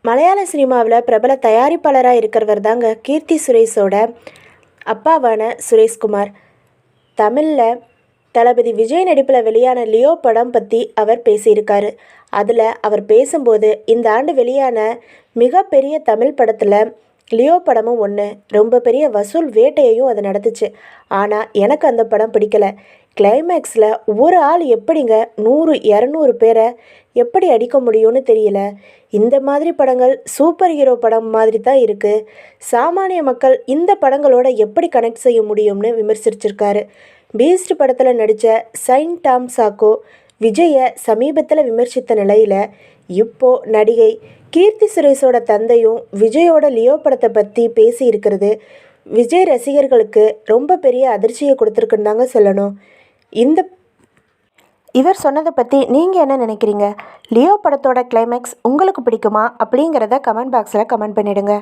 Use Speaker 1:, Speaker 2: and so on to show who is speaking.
Speaker 1: மலையாள சினிமாவில் பிரபல தயாரிப்பாளராக இருக்கிறவர் தாங்க கீர்த்தி சுரேஷோட அப்பாவான சுரேஷ்குமார். தமிழில் தளபதி விஜய் நடிப்பில் வெளியான லியோ படம் பற்றி அவர் பேசியிருக்காரு. அதில் அவர் பேசும்போது, இந்த ஆண்டு வெளியான மிகப்பெரிய தமிழ் படத்தில் லியோ படமும் ஒன்று. ரொம்ப பெரிய வசூல் வேட்டையையும் அது நடத்துச்சு. ஆனால் எனக்கு அந்த படம் பிடிக்கல. கிளைமேக்ஸில் ஒரு ஆள் எப்படிங்க 100-200 பேரை எப்படி அடிக்க முடியும்னு தெரியல. இந்த மாதிரி படங்கள் சூப்பர் ஹீரோ படம் மாதிரி தான் இருக்குது. சாமானிய மக்கள் இந்த படங்களோட எப்படி கனெக்ட் செய்ய முடியும்னு விமர்சிச்சிருக்காரு. பீஸ்ட் படத்தில் நடித்த சைன் டாம் சாக்கோ விஜயை சமீபத்தில் விமர்சித்த நிலையில், இப்போது நடிகை கீர்த்தி சுரேஷோட தந்தையும் விஜயோட லியோ படத்தை பற்றி பேசியிருக்கிறது விஜய் ரசிகர்களுக்கு ரொம்ப பெரிய அதிர்ச்சியை கொடுத்துருக்குன்னு தாங்க சொல்லணும். இவர் சொன்னதை பற்றி நீங்கள் என்ன நினைக்கிறீங்க? லியோ படத்தோட கிளைமேக்ஸ் உங்களுக்கு பிடிக்குமா அப்படிங்கிறத கமெண்ட் பாக்ஸில் கமெண்ட் பண்ணிவிடுங்க.